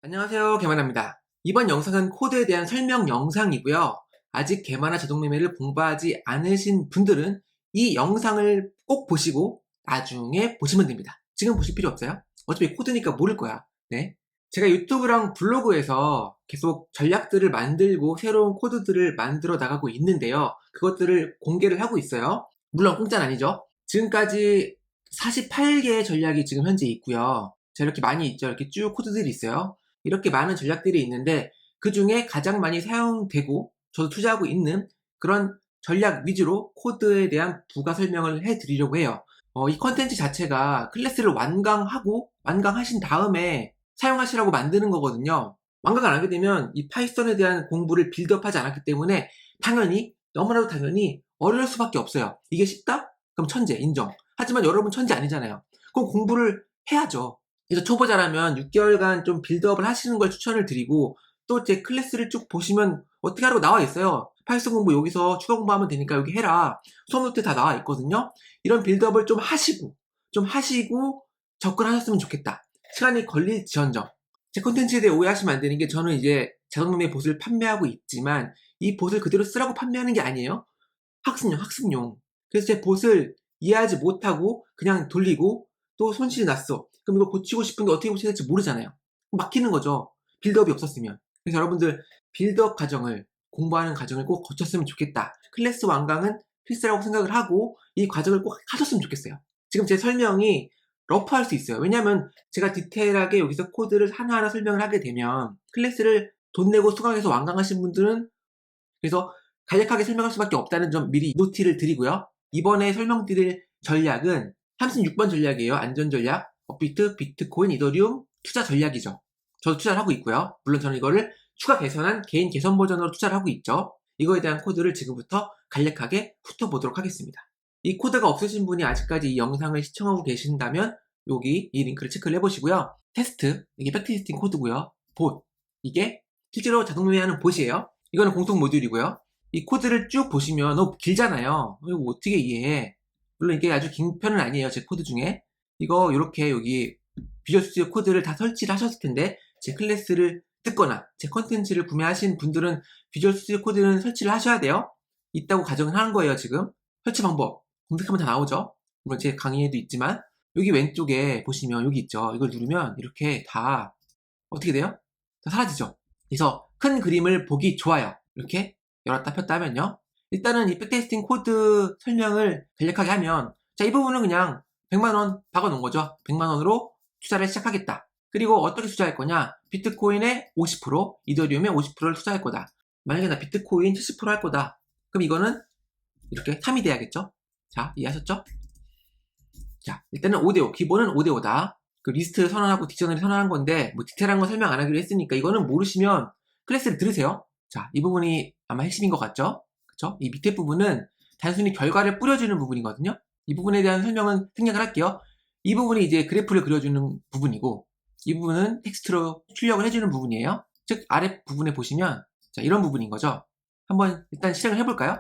안녕하세요. 개만화입니다. 이번 영상은 코드에 대한 설명 영상이고요. 아직 개만화 자동매매를 공부하지 않으신 분들은 이 영상을 꼭 보시고 나중에 보시면 됩니다. 지금 보실 필요 없어요. 어차피 코드니까 모를 거야. 네. 제가 유튜브랑 블로그에서 계속 전략들을 만들고 새로운 코드들을 만들어 나가고 있는데요. 그것들을 공개를 하고 있어요. 물론 공짜는 아니죠. 지금까지 48개의 전략이 지금 현재 있고요. 자, 이렇게 많이 있죠. 이렇게 쭉 코드들이 있어요. 이렇게 많은 전략들이 있는데 그 중에 가장 많이 사용되고 저도 투자하고 있는 그런 전략 위주로 코드에 대한 부가 설명을 해드리려고 해요. 이 컨텐츠 자체가 클래스를 완강하신 다음에 사용하시라고 만드는 거거든요. 완강을 안 하게 되면 이 파이썬에 대한 공부를 빌드업하지 않았기 때문에 너무나도 당연히 어려울 수밖에 없어요. 이게 쉽다? 그럼 천재 인정. 하지만 여러분 천재 아니잖아요. 그럼 공부를 해야죠. 그래서 초보자라면 6개월간 좀 빌드업을 하시는 걸 추천을 드리고, 또 제 클래스를 쭉 보시면 어떻게 하라고 나와 있어요. 파이썬 공부 여기서 추가 공부하면 되니까 여기 해라. 수업 노트에 다 나와 있거든요. 이런 빌드업을 좀 하시고 접근하셨으면 좋겠다. 시간이 걸릴지언정. 제 콘텐츠에 대해 오해하시면 안 되는 게, 저는 이제 자동매매 봇을 판매하고 있지만 이 봇을 그대로 쓰라고 판매하는 게 아니에요. 학습용. 그래서 제 봇을 이해하지 못하고 그냥 돌리고 또 손실이 났어. 그럼 이거 고치고 싶은데 어떻게 고쳐야 될지 모르잖아요. 막히는 거죠. 빌드업이 없었으면. 그래서 여러분들 빌드업 과정을, 공부하는 과정을 꼭 거쳤으면 좋겠다. 클래스 완강은 필수라고 생각을 하고 이 과정을 꼭 하셨으면 좋겠어요. 지금 제 설명이 러프할 수 있어요. 왜냐면 제가 디테일하게 여기서 코드를 하나하나 설명을 하게 되면 클래스를 돈 내고 수강해서 완강하신 분들은 그래서 간략하게 설명할 수밖에 없다는 점 미리 노티를 드리고요. 이번에 설명드릴 전략은 36번 전략이에요. 안전 전략. 업비트, 비트코인, 이더리움 투자 전략이죠. 저도 투자를 하고 있고요. 물론 저는 이거를 추가 개선한 개인 개선 버전으로 투자를 하고 있죠. 이거에 대한 코드를 지금부터 간략하게 훑어보도록 하겠습니다. 이 코드가 없으신 분이 아직까지 이 영상을 시청하고 계신다면 여기 이 링크를 체크를 해보시고요. 테스트, 이게 백테스팅 코드고요. 봇, 이게 실제로 자동매매하는 봇이에요. 이거는 공통 모듈이고요. 이 코드를 쭉 보시면 너무 길잖아요. 이거 어떻게 이해해? 물론 이게 아주 긴 편은 아니에요. 제 코드 중에. 이거 이렇게 여기 비주얼 스튜디오 코드를 다 설치를 하셨을 텐데, 제 클래스를 듣거나 제 컨텐츠를 구매하신 분들은 비주얼 스튜디오 코드는 설치를 하셔야 돼요. 있다고 가정을 하는 거예요. 지금 설치 방법 검색하면 다 나오죠. 물론 제 강의에도 있지만 여기 왼쪽에 보시면 여기 있죠. 이걸 누르면 이렇게 다 어떻게 돼요? 다 사라지죠. 그래서 큰 그림을 보기 좋아요. 이렇게 열었다 폈다 하면요. 일단은 이 백테스팅 코드 설명을 간략하게 하면, 자, 이 부분은 그냥 100만원 박아 놓은 거죠. 100만원으로 투자를 시작하겠다. 그리고 어떻게 투자할 거냐? 비트코인의 50%, 이더리움의 50%를 투자할 거다. 만약에 나 비트코인 70%할 거다. 그럼 이거는 이렇게 3이 돼야겠죠? 자, 이해하셨죠? 자, 일단은 5대5. 기본은 5대5다. 그 리스트 선언하고 딕셔너리 선언한 건데, 뭐 디테일한 건 설명 안 하기로 했으니까 이거는 모르시면 클래스를 들으세요. 자, 이 부분이 아마 핵심인 것 같죠? 그쵸? 이 밑에 부분은 단순히 결과를 뿌려주는 부분이거든요. 이 부분에 대한 설명은 생략을 할게요. 이 부분이 이제 그래프를 그려주는 부분이고, 이 부분은 텍스트로 출력을 해주는 부분이에요. 즉, 아래 부분에 보시면, 자, 이런 부분인 거죠. 한번 일단 실행을 해볼까요?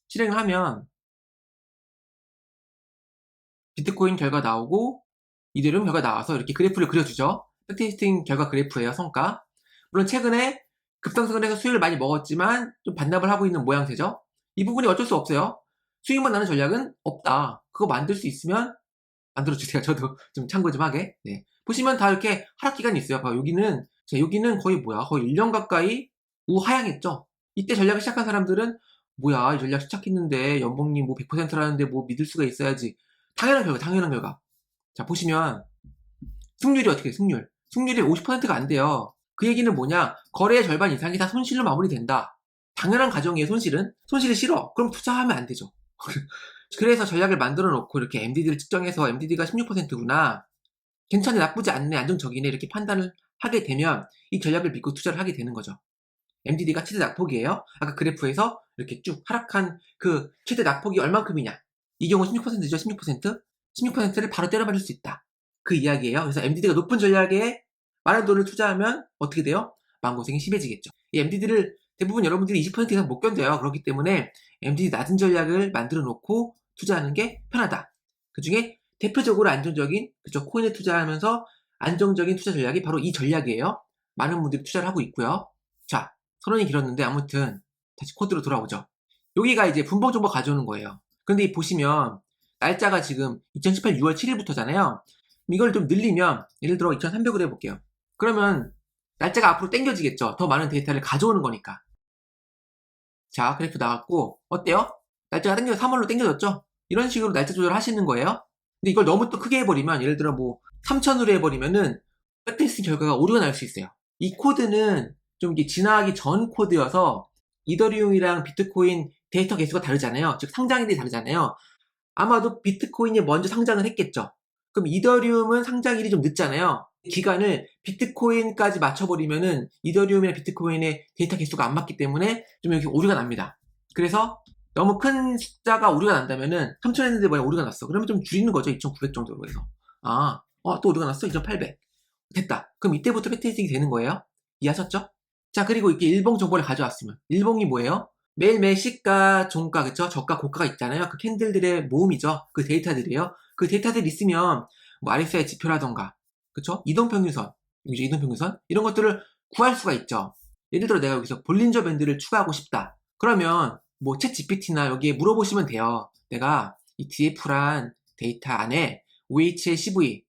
실행을 하면, 비트코인 결과 나오고 이더리움 결과 나와서 이렇게 그래프를 그려주죠. 백테스팅 결과 그래프예요. 성과. 물론 최근에 급상승을 해서 수익을 많이 먹었지만 좀 반납을 하고 있는 모양새죠. 이 부분이 어쩔 수 없어요. 수익만 나는 전략은 없다. 그거 만들 수 있으면 만들어주세요. 저도 좀 참고 좀 하게. 네. 보시면 다 이렇게 하락 기간이 있어요. 봐, 여기는 거의 뭐야? 거의 1년 가까이 우하향했죠. 이때 전략을 시작한 사람들은 뭐야, 이 전략 시작했는데 연봉이 뭐 100%라는데 뭐 믿을 수가 있어야지. 당연한 결과. 자, 보시면 승률이 어떻게 돼? 승률이 50%가 안 돼요. 그 얘기는 뭐냐? 거래의 절반 이상이 다 손실로 마무리된다. 당연한 가정이에요. 손실이 싫어. 그럼 투자하면 안 되죠. 그래서 전략을 만들어 놓고 이렇게 MDD를 측정해서 MDD가 16%구나. 괜찮네, 나쁘지 않네, 안정적이네, 이렇게 판단을 하게 되면 이 전략을 믿고 투자를 하게 되는 거죠. MDD가 최대 낙폭이에요. 아까 그래프에서 이렇게 쭉 하락한 그 최대 낙폭이 얼만큼이냐. 이 경우 16%죠. 16%? 16%를 바로 때려맞을 수 있다. 그 이야기예요. 그래서 MDD가 높은 전략에 많은 돈을 투자하면 어떻게 돼요? 마음고생이 심해지겠죠. 이 MDD를 대부분 여러분들이 20% 이상 못 견뎌요. 그렇기 때문에 MDD 낮은 전략을 만들어 놓고 투자하는 게 편하다. 그 중에 대표적으로 안정적인, 그쵸, 코인에 투자하면서 안정적인 투자 전략이 바로 이 전략이에요. 많은 분들이 투자를 하고 있고요. 자, 선언이 길었는데 아무튼 다시 코드로 돌아오죠. 여기가 이제 분봉 정보 가져오는 거예요. 근데 이 보시면 날짜가 지금 2018 6월 7일부터잖아요. 이걸 좀 늘리면 예를 들어 2300으로 해볼게요. 그러면 날짜가 앞으로 당겨지겠죠. 더 많은 데이터를 가져오는 거니까. 자, 그래프 나왔고 어때요? 날짜가 당겨서 3월로 당겨졌죠? 이런 식으로 날짜 조절하시는 거예요. 근데 이걸 너무 또 크게 해버리면 예를 들어 뭐 3000으로 해버리면은 백테스팅 결과가 오류가 날 수 있어요. 이 코드는 좀 이게 진화하기 전 코드여서 이더리움이랑 비트코인 데이터 개수가 다르잖아요. 즉 상장일이 다르잖아요. 아마도 비트코인이 먼저 상장을 했겠죠. 그럼 이더리움은 상장일이 좀 늦잖아요. 기간을 비트코인까지 맞춰버리면은 이더리움이나 비트코인의 데이터 개수가 안 맞기 때문에 좀 이렇게 오류가 납니다. 그래서 너무 큰 숫자가 오류가 난다면은 3000 했는데 뭐야 오류가 났어. 그러면 좀 줄이는 거죠. 2900 정도로 해서. 또 오류가 났어. 2800. 됐다. 그럼 이때부터 백테스팅이 되는 거예요. 이해하셨죠? 자, 그리고 이렇게 일봉 정보를 가져왔으면 일봉이 뭐예요? 매일매일 시가, 종가, 그쵸? 저가, 고가가 있잖아요. 그 캔들들의 모음이죠. 그 데이터들이에요. 그 데이터들 있으면 뭐 RSI 지표라던가, 그쵸? 이동평균선, 여기죠? 이동평균선 이런 것들을 구할 수가 있죠. 예를 들어 내가 여기서 볼린저 밴드를 추가하고 싶다. 그러면 뭐 챗 GPT나 여기에 물어보시면 돼요. 내가 이 DF란 데이터 안에 OH의 CV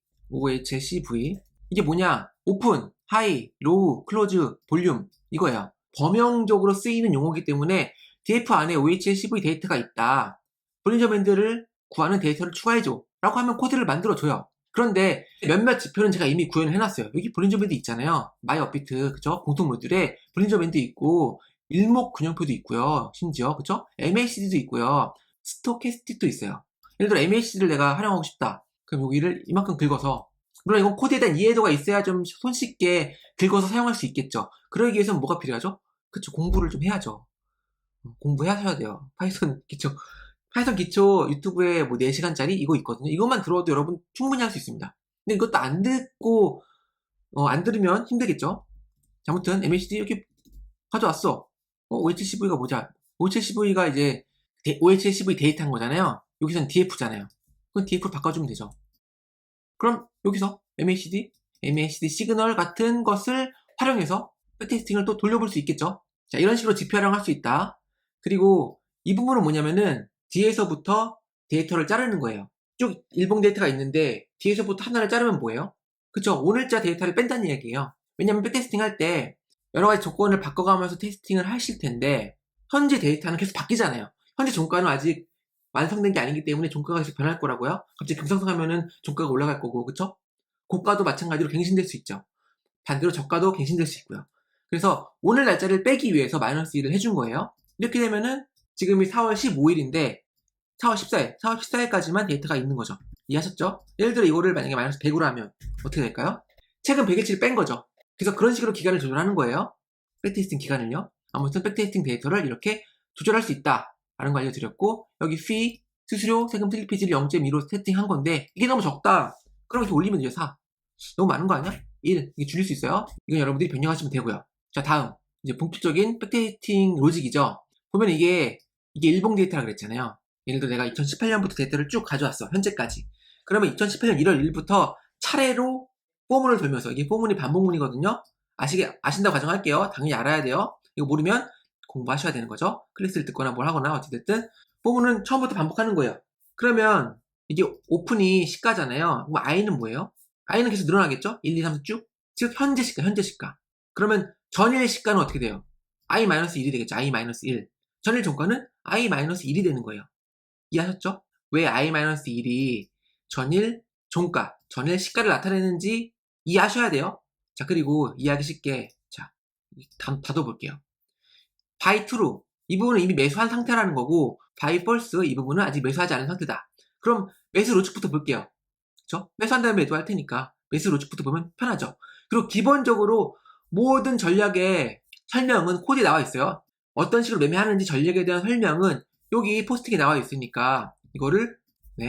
이게 뭐냐? 오픈, 하이, 로우, 클로즈, 볼륨 이거예요. 범용적으로 쓰이는 용어이기 때문에 DF 안에 OHLCV 데이터가 있다. 볼린저 밴드를 구하는 데이터를 추가해줘. 라고 하면 코드를 만들어줘요. 그런데 몇몇 지표는 제가 이미 구현을 해놨어요. 여기 볼린저 밴드 있잖아요. 마이 업비트, 그쵸? 공통 모듈에 볼린저 밴드 있고, 일목균형표도 있고요. 심지어, 그쵸? MACD도 있고요. 스토캐스틱도 있어요. 예를 들어 MACD를 내가 활용하고 싶다. 그럼 여기를 이만큼 긁어서 물론 이건 코드에 대한 이해도가 있어야 좀 손쉽게 긁어서 사용할 수 있겠죠. 그러기 위해서는 뭐가 필요하죠? 그쵸, 공부를 좀 해야죠. 공부하셔야 돼요. 파이썬 기초 유튜브에 뭐 4시간짜리 이거 있거든요. 이것만 들어도 여러분 충분히 할 수 있습니다. 근데 이것도 안 듣고, 안 들으면 힘들겠죠? 자, 아무튼 MACD 이렇게 가져왔어. OHCV가 뭐냐? OHCV가 이제 OHCV 데이터인 거잖아요. 여기서는 DF잖아요. 그럼 DF로 바꿔주면 되죠. 그럼 여기서 MACD 시그널 같은 것을 활용해서 백테스팅을 또 돌려볼 수 있겠죠. 자, 이런 식으로 지표 활용할 수 있다. 그리고 이 부분은 뭐냐면은 뒤에서부터 데이터를 자르는 거예요. 쭉 일봉 데이터가 있는데 뒤에서부터 하나를 자르면 뭐예요? 그쵸? 오늘자 데이터를 뺀다는 얘기예요. 왜냐면 백테스팅 할 때 여러 가지 조건을 바꿔가면서 테스팅을 하실 텐데 현재 데이터는 계속 바뀌잖아요. 현재 종가는 아직 완성된 게 아니기 때문에 종가가 계속 변할 거라고요. 갑자기 급상승하면은 종가가 올라갈 거고, 그쵸? 고가도 마찬가지로 갱신될 수 있죠. 반대로 저가도 갱신될 수 있고요. 그래서 오늘 날짜를 빼기 위해서 마이너스 1을 해준 거예요. 이렇게 되면은 지금이 4월 15일인데 4월 14일까지만 데이터가 있는 거죠. 이해하셨죠? 예를 들어 이거를 만약에 마이너스 100으로 하면 어떻게 될까요? 최근 100일치를 뺀 거죠. 그래서 그런 식으로 기간을 조절하는 거예요. 백테스팅 기간을요. 아무튼 백테스팅 데이터를 이렇게 조절할 수 있다. 라는 거 알려드렸고 여기 fee, 수수료, 세금 슬리피지를 0.2로 세팅한 건데 이게 너무 적다. 그럼 이렇게 올리면 이제 4. 너무 많은 거 아니야? 1. 이게 줄일 수 있어요. 이건 여러분들이 변경하시면 되고요. 자, 다음. 이제 본격적인 백테스팅 로직이죠. 보면 이게 일봉 데이터라 그랬잖아요. 예를 들어 내가 2018년부터 데이터를 쭉 가져왔어. 현재까지. 그러면 2018년 1월 1일부터 차례로 포문을 돌면서 이게 포문이 반복문이거든요. 아신다고 가정할게요. 당연히 알아야 돼요. 이거 모르면 공부하셔야 되는 거죠. 클래스를 듣거나 뭘 하거나 어찌됐든 포문은 처음부터 반복하는 거예요. 그러면 이게 오픈이 시가잖아요. 그럼 I는 뭐예요? I는 계속 늘어나겠죠? 1, 2, 3, 4 쭉. 즉 현재 시가. 그러면 전일 시가는 어떻게 돼요? I-1이 되겠죠. I-1. 전일 종가는 I-1이 되는 거예요. 이해하셨죠? 왜 I-1이 전일 종가, 전일 시가를 나타내는지 이해하셔야 돼요. 자, 그리고 이해하기 쉽게 자, 닫아볼게요. by true 이 부분은 이미 매수한 상태라는 거고 by false 이 부분은 아직 매수하지 않은 상태다. 그럼 매수 로직부터 볼게요. 그쵸? 매수한 다음에 매도할 테니까 매수 로직부터 보면 편하죠. 그리고 기본적으로 모든 전략의 설명은 코드에 나와 있어요. 어떤 식으로 매매하는지 전략에 대한 설명은 여기 포스팅에 나와 있으니까 이거를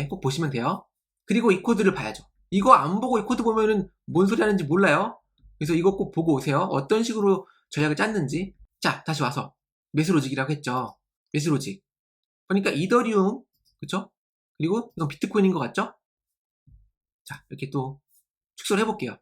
꼭 보시면 돼요. 그리고 이 코드를 봐야죠. 이거 안 보고 이 코드 보면은 뭔 소리 하는지 몰라요. 그래서 이거 꼭 보고 오세요. 어떤 식으로 전략을 짰는지. 자, 다시 와서 매수 로직이라고 했죠. 매수 로직. 그러니까 이더리움, 그쵸? 그리고 이건 비트코인인 것 같죠? 자, 이렇게 또 축소를 해볼게요.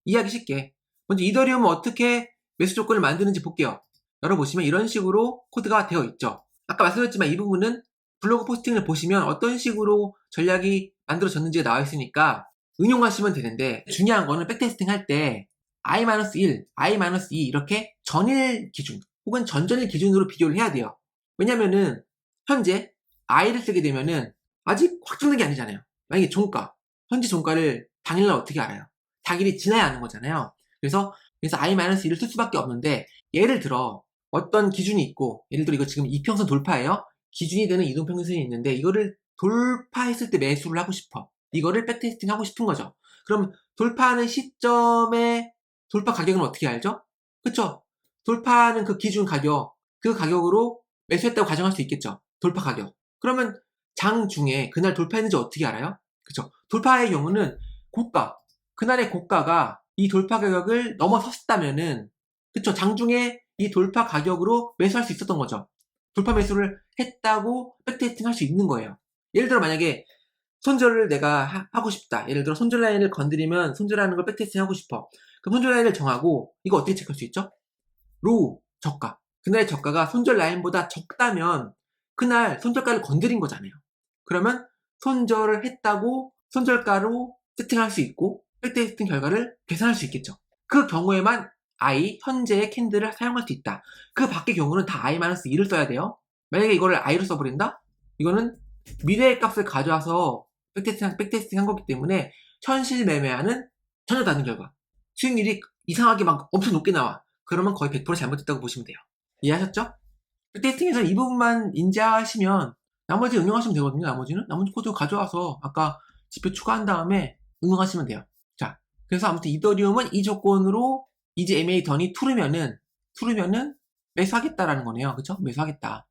이해하기 쉽게. 먼저 이더리움은 어떻게 매수 조건을 만드는지 볼게요. 열어보시면 이런 식으로 코드가 되어 있죠. 아까 말씀드렸지만 이 부분은 블로그 포스팅을 보시면 어떤 식으로 전략이 만들어졌는지가 나와 있으니까 응용하시면 되는데, 중요한 거는 백테스팅 할 때 I-1, I-2 이렇게 전일 기준 혹은 전전일 기준으로 비교를 해야 돼요. 왜냐면은 현재 I를 쓰게 되면은 아직 확정된 게 아니잖아요. 만약에 종가, 현재 종가를 당일날 어떻게 알아요? 당일이 지나야 아는 거잖아요. 그래서 I-1을 쓸 수밖에 없는데, 예를 들어 어떤 기준이 있고, 예를 들어 이거 지금 이평선 돌파예요. 기준이 되는 이동평균선이 있는데 이거를 돌파했을 때 매수를 하고 싶어. 이거를 백테스팅 하고 싶은 거죠. 그럼 돌파하는 시점에 돌파 가격은 어떻게 알죠? 그쵸? 돌파하는 그 기준 가격, 그 가격으로 매수했다고 가정할 수 있겠죠. 돌파 가격. 그러면 장 중에 그날 돌파했는지 어떻게 알아요? 그쵸? 돌파의 경우는 고가, 그날의 고가가 이 돌파 가격을 넘어섰다면은, 그쵸? 장중에 이 돌파 가격으로 매수할 수 있었던 거죠. 돌파 매수를 했다고 백테스팅 할 수 있는 거예요. 예를 들어 만약에 손절을 내가 하고 싶다. 예를 들어 손절 라인을 건드리면 손절하는 걸 백테스팅 하고 싶어. 그럼 손절 라인을 정하고, 이거 어떻게 체크할 수 있죠? 로우, 저가. 그날의 저가가 손절 라인보다 적다면 그날 손절가를 건드린 거잖아요. 그러면 손절을 했다고 손절가로 세팅할 수 있고 백테스팅 결과를 계산할 수 있겠죠. 그 경우에만 I, 현재의 캔들을 사용할 수 있다. 그 밖의 경우는 다 I-2를 써야 돼요. 만약에 이거를 I로 써버린다? 이거는 미래의 값을 가져와서 백테스팅 한 거기 때문에 현실 매매와는 전혀 다른 결과. 수익률이 이상하게 막 엄청 높게 나와. 그러면 거의 100% 잘못됐다고 보시면 돼요. 이해하셨죠? 백테스팅에서 이 부분만 인지하시면 나머지 응용하시면 되거든요. 나머지 코드 가져와서 아까 지표 추가한 다음에 응용하시면 돼요. 자, 그래서 아무튼 이더리움은 이 조건으로 이제 MA 던이 투르면은 매수하겠다라는 거네요. 그쵸? 매수하겠다.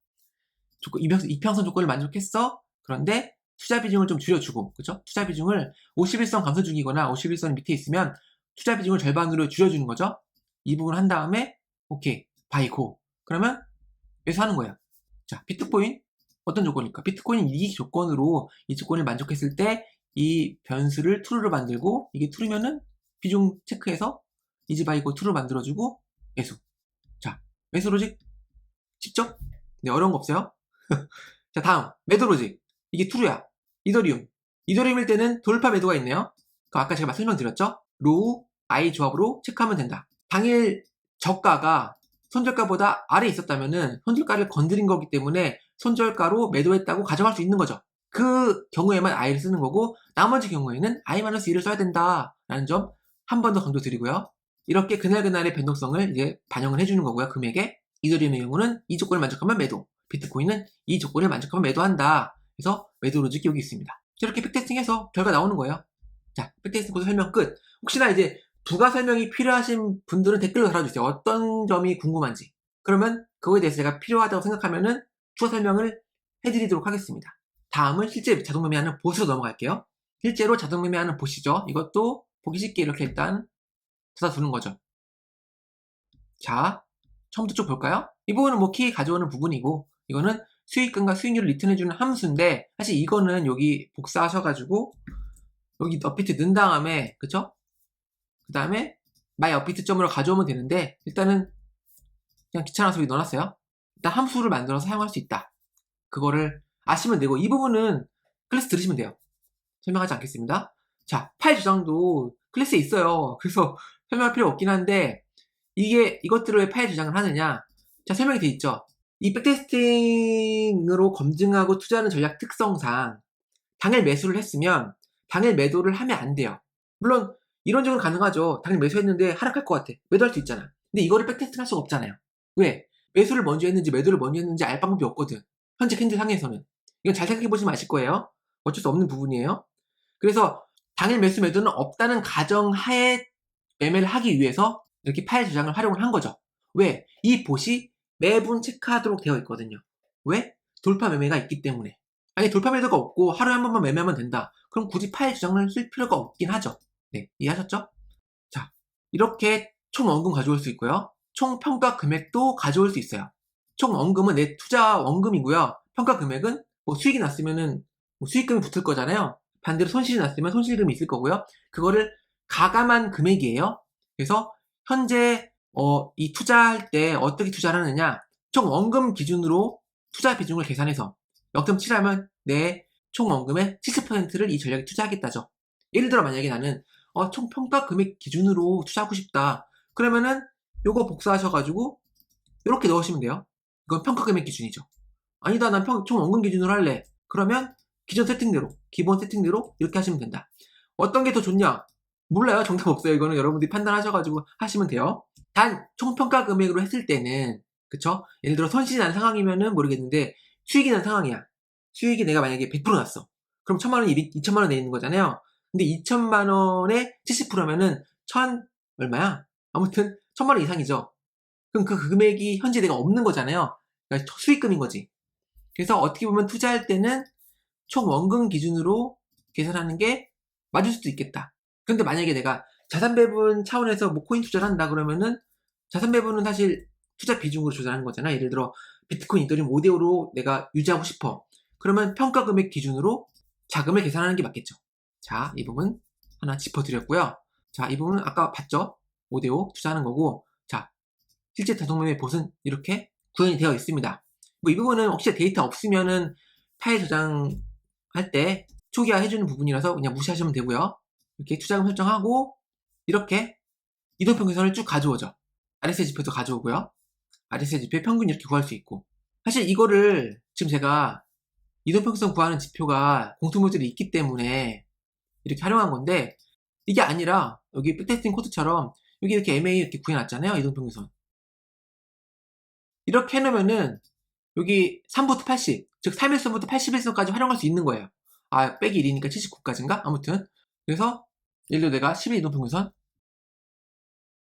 이평선 조건을 만족했어. 그런데 투자 비중을 좀 줄여주고, 그쵸? 투자 비중을 51선 감소 중이거나 51선 밑에 있으면 투자 비중을 절반으로 줄여주는 거죠. 이 부분 한 다음에 오케이, 바이고. 그러면 매수하는 거예요. 자, 비트코인 어떤 조건일까? 비트코인 이 조건으로, 이 조건을 만족했을 때 이 변수를 true로 만들고, 이게 true면은 비중 체크해서 이즈바이고 true로 만들어주고 매수. 자, 매수 로직 쉽죠? 네, 어려운 거 없어요. 자, 다음 매도 로직. 이게 true야. 이더리움일 때는 돌파 매도가 있네요. 그 아까 제가 설명드렸죠? 로우 I 조합으로 체크하면 된다. 당일 저가가 손절가보다 아래에 있었다면은 손절가를 건드린 거기 때문에 손절가로 매도했다고 가정할 수 있는 거죠. 그 경우에만 I를 쓰는 거고, 나머지 경우에는 I-1을 써야 된다라는 점 한 번 더 강조드리고요. 이렇게 그날그날의 변동성을 이제 반영을 해주는 거고요. 금액에. 이더리움의 경우는 이 조건을 만족하면 매도, 비트코인은 이 조건을 만족하면 매도한다. 그래서 매도 로직이 여기 있습니다. 이렇게 백테스팅해서 결과 나오는 거예요. 자, 백테스팅 코드 설명 끝. 혹시나 이제 부가 설명이 필요하신 분들은 댓글로 달아주세요. 어떤 점이 궁금한지. 그러면 그거에 대해서 제가 필요하다고 생각하면은 추가 설명을 해드리도록 하겠습니다. 다음은 실제 자동 매매하는 봇으로 넘어갈게요. 실제로 자동 매매하는 봇이죠. 이것도 보기 쉽게 이렇게 일단 닫아두는 거죠. 자, 처음부터 쭉 볼까요? 이 부분은 뭐 키 가져오는 부분이고, 이거는 수익금과 수익률을 리턴해주는 함수인데, 사실 이거는 여기 복사하셔가지고 여기 업비트 넣은 다음에, 그쵸? 그 다음에 my 업비트 점으로 가져오면 되는데, 일단은 그냥 귀찮아서 여기 넣어놨어요. 일단 함수를 만들어서 사용할 수 있다. 그거를 아시면 되고, 이 부분은 클래스 들으시면 돼요. 설명하지 않겠습니다. 자, 파일 저장도 클래스에 있어요. 그래서 설명할 필요 없긴 한데, 이것들을 왜 파일 저장을 하느냐? 자, 설명이 돼 있죠. 이 백테스팅으로 검증하고 투자하는 전략 특성상 당일 매수를 했으면 당일 매도를 하면 안 돼요. 물론 이론적으로 가능하죠. 당일 매수했는데 하락할 것 같아. 매도할 수 있잖아. 근데 이거를 백테스팅 할 수가 없잖아요. 왜? 매수를 먼저 했는지 매도를 먼저 했는지 알 방법이 없거든. 현재 캔들 상에서는. 이건 잘 생각해 보시면 아실 거예요. 어쩔 수 없는 부분이에요. 그래서 당일 매수 매도는 없다는 가정하에 매매를 하기 위해서 이렇게 파일 저장을 활용을 한 거죠. 왜? 이 봇이 매분 체크하도록 되어 있거든요. 왜? 돌파 매매가 있기 때문에. 아니, 돌파 매도가 없고 하루에 한 번만 매매하면 된다. 그럼 굳이 파일 저장을 쓸 필요가 없긴 하죠. 네, 이해하셨죠? 자, 이렇게 총 원금 가져올 수 있고요. 총 평가 금액도 가져올 수 있어요. 총 원금은 내 투자 원금이고요. 평가 금액은 뭐 수익이 났으면은 뭐 수익금이 붙을 거잖아요. 반대로 손실이 났으면 손실금이 있을 거고요. 그거를 가감한 금액이에요. 그래서 현재 이 투자할 때 어떻게 투자를 하느냐, 총 원금 기준으로 투자 비중을 계산해서 0.7하면 내 총 원금의 70%를 이 전략에 투자하겠다죠. 예를 들어 만약에 나는 총 평가 금액 기준으로 투자하고 싶다. 그러면은 요거 복사하셔가지고 이렇게 넣으시면 돼요. 이건 평가 금액 기준이죠. 아니다, 난 총 원금 기준으로 할래. 그러면 기존 세팅대로, 기본 세팅대로 이렇게 하시면 된다. 어떤 게 더 좋냐? 몰라요. 정답 없어요. 이거는 여러분들이 판단하셔가지고 하시면 돼요. 단 총평가 금액으로 했을 때는, 그쵸? 예를 들어 손실이 난 상황이면은 모르겠는데 수익이 난 상황이야. 수익이 내가 만약에 100% 났어. 그럼 1000만 원이 2천만 원 내 있는 거잖아요. 근데 2천만 원에 70%면은 얼마야? 아무튼 1000만 원 이상이죠. 그럼 그 금액이 현재 내가 없는 거잖아요. 그러니까 수익금인 거지. 그래서 어떻게 보면 투자할 때는 총 원금 기준으로 계산하는 게 맞을 수도 있겠다. 그런데 만약에 내가 자산 배분 차원에서 뭐 코인 투자를 한다 그러면은 자산 배분은 사실 투자 비중으로 조절하는 거잖아. 예를 들어 비트코인, 이더리움 5대5로 내가 유지하고 싶어. 그러면 평가 금액 기준으로 자금을 계산하는 게 맞겠죠. 자, 이 부분 하나 짚어드렸고요. 자, 이 부분은 아까 봤죠? 5대5 투자하는 거고, 자, 실제 자동매매 봇은 이렇게 구현이 되어 있습니다. 뭐 이 부분은 혹시 데이터 없으면은 파일 저장할 때 초기화 해주는 부분이라서 그냥 무시하시면 되고요. 이렇게 투자금 설정하고 이렇게 이동평균선을 쭉 가져오죠. RSI 지표도 가져오고요. RSI 지표의 평균 이렇게 구할 수 있고, 사실 이거를 지금 제가 이동평균선 구하는 지표가 공통모델이 있기 때문에 이렇게 활용한 건데, 이게 아니라 여기 백테스팅 코드처럼 여기 이렇게 MA 이렇게 구해놨잖아요. 이동평균선 이렇게 해놓으면은 여기 3부터 80, 즉 3일선부터 80일선까지 활용할 수 있는 거예요. 빼기 1이니까 79까지인가? 아무튼 그래서 예를 들어 내가 10일 이동평균선,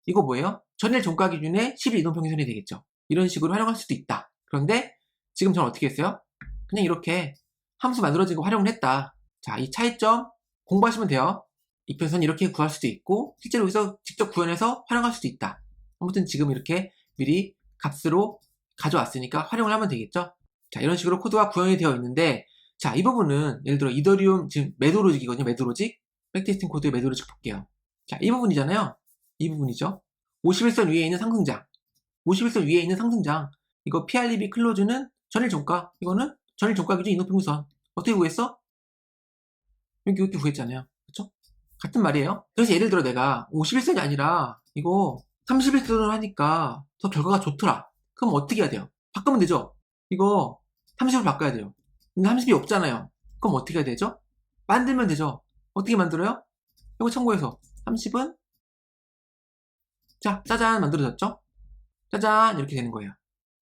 이거 뭐예요? 전일 종가 기준의 10일 이동평균선이 되겠죠. 이런 식으로 활용할 수도 있다. 그런데 지금 저는 어떻게 했어요? 그냥 이렇게 함수 만들어진 거 활용을 했다. 자, 이 차이점 공부하시면 돼요. 이평선 이렇게 구할 수도 있고 실제로 여기서 직접 구현해서 활용할 수도 있다. 아무튼 지금 이렇게 미리 값으로 가져왔으니까 활용을 하면 되겠죠. 자, 이런 식으로 코드가 구현이 되어 있는데, 자, 이 부분은 예를 들어 이더리움 지금 매도 로직이거든요. 매도 로직. 백테스팅 코드의 매도 로직 볼게요. 자, 이 부분이잖아요. 이 부분이죠. 51선 위에 있는 상승장, 51선 위에 있는 상승장, 이거 PREB 클로즈는 전일 종가, 이거는 전일 종가 기준 이동평균선. 어떻게 구했어? 여기 이렇게 구했잖아요. 그쵸? 같은 말이에요. 그래서 예를 들어 내가 51선이 아니라 이거 31선으로 하니까 더 결과가 좋더라. 그럼 어떻게 해야 돼요? 바꾸면 되죠? 이거 30으로 바꿔야 돼요. 근데 30이 없잖아요. 그럼 어떻게 해야 되죠? 만들면 되죠. 어떻게 만들어요? 이거 참고해서 30은 자, 짜잔 만들어졌죠? 짜잔 이렇게 되는 거예요.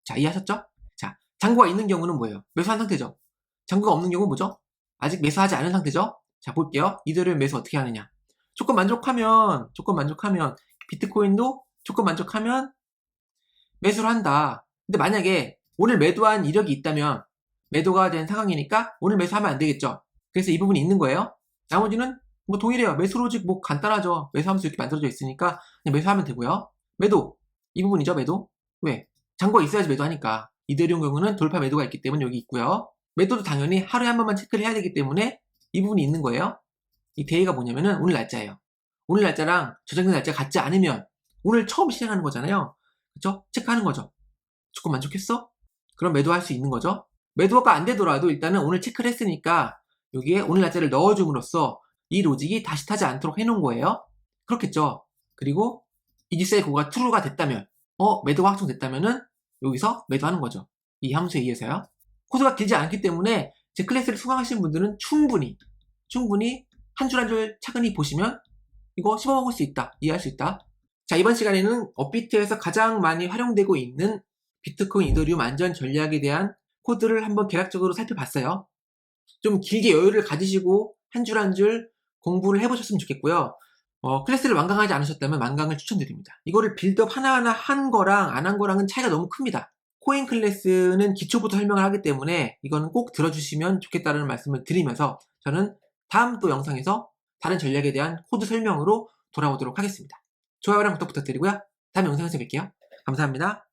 자, 이해하셨죠? 자, 잔고가 있는 경우는 뭐예요? 매수한 상태죠. 잔고가 없는 경우는 뭐죠? 아직 매수하지 않은 상태죠. 자, 볼게요. 이들을 매수 어떻게 하느냐. 조건 만족하면 비트코인도 조건 만족하면 매수를 한다. 근데 만약에 오늘 매도한 이력이 있다면 매도가 된 상황이니까 오늘 매수하면 안 되겠죠. 그래서 이 부분이 있는 거예요. 나머지는 뭐 동일해요. 매수 로직 뭐 간단하죠. 매수하면서 이렇게 만들어져 있으니까 그냥 매수하면 되고요. 매도 이 부분이죠. 매도 왜? 잔고가 있어야지 매도하니까. 이더리움 경우는 돌파 매도가 있기 때문에 여기 있고요. 매도도 당연히 하루에 한 번만 체크를 해야 되기 때문에 이 부분이 있는 거예요. 이 데이가 뭐냐면은 오늘 날짜예요. 오늘 날짜랑 저장된 날짜가 같지 않으면 오늘 처음 시행하는 거잖아요. 그쵸? 체크하는 거죠. 조건 만족했어? 그럼 매도할 수 있는 거죠. 매도가 안 되더라도 일단은 오늘 체크를 했으니까 여기에 오늘 날짜를 넣어줌으로써 이 로직이 다시 타지 않도록 해놓은 거예요. 그렇겠죠. 그리고 이지셀 그거가 true가 됐다면 매도가 확정됐다면은 여기서 매도하는 거죠. 이 함수에 의해서요. 코드가 길지 않기 때문에 제 클래스를 수강하시는 분들은 충분히 한 줄 한 줄 차근히 보시면 이거 씹어먹을 수 있다. 이해할 수 있다. 자, 이번 시간에는 업비트에서 가장 많이 활용되고 있는 비트코인 이더리움 안전 전략에 대한 코드를 한번 개략적으로 살펴봤어요. 좀 길게 여유를 가지시고 한 줄 한 줄 공부를 해보셨으면 좋겠고요. 클래스를 완강하지 않으셨다면 완강을 추천드립니다. 이거를 빌드업 하나하나 한 거랑 안 한 거랑은 차이가 너무 큽니다. 코인 클래스는 기초부터 설명을 하기 때문에 이거는 꼭 들어주시면 좋겠다는 말씀을 드리면서 저는 다음 또 영상에서 다른 전략에 대한 코드 설명으로 돌아오도록 하겠습니다. 좋아요랑 구독 부탁드리고요. 다음 영상에서 뵐게요. 감사합니다.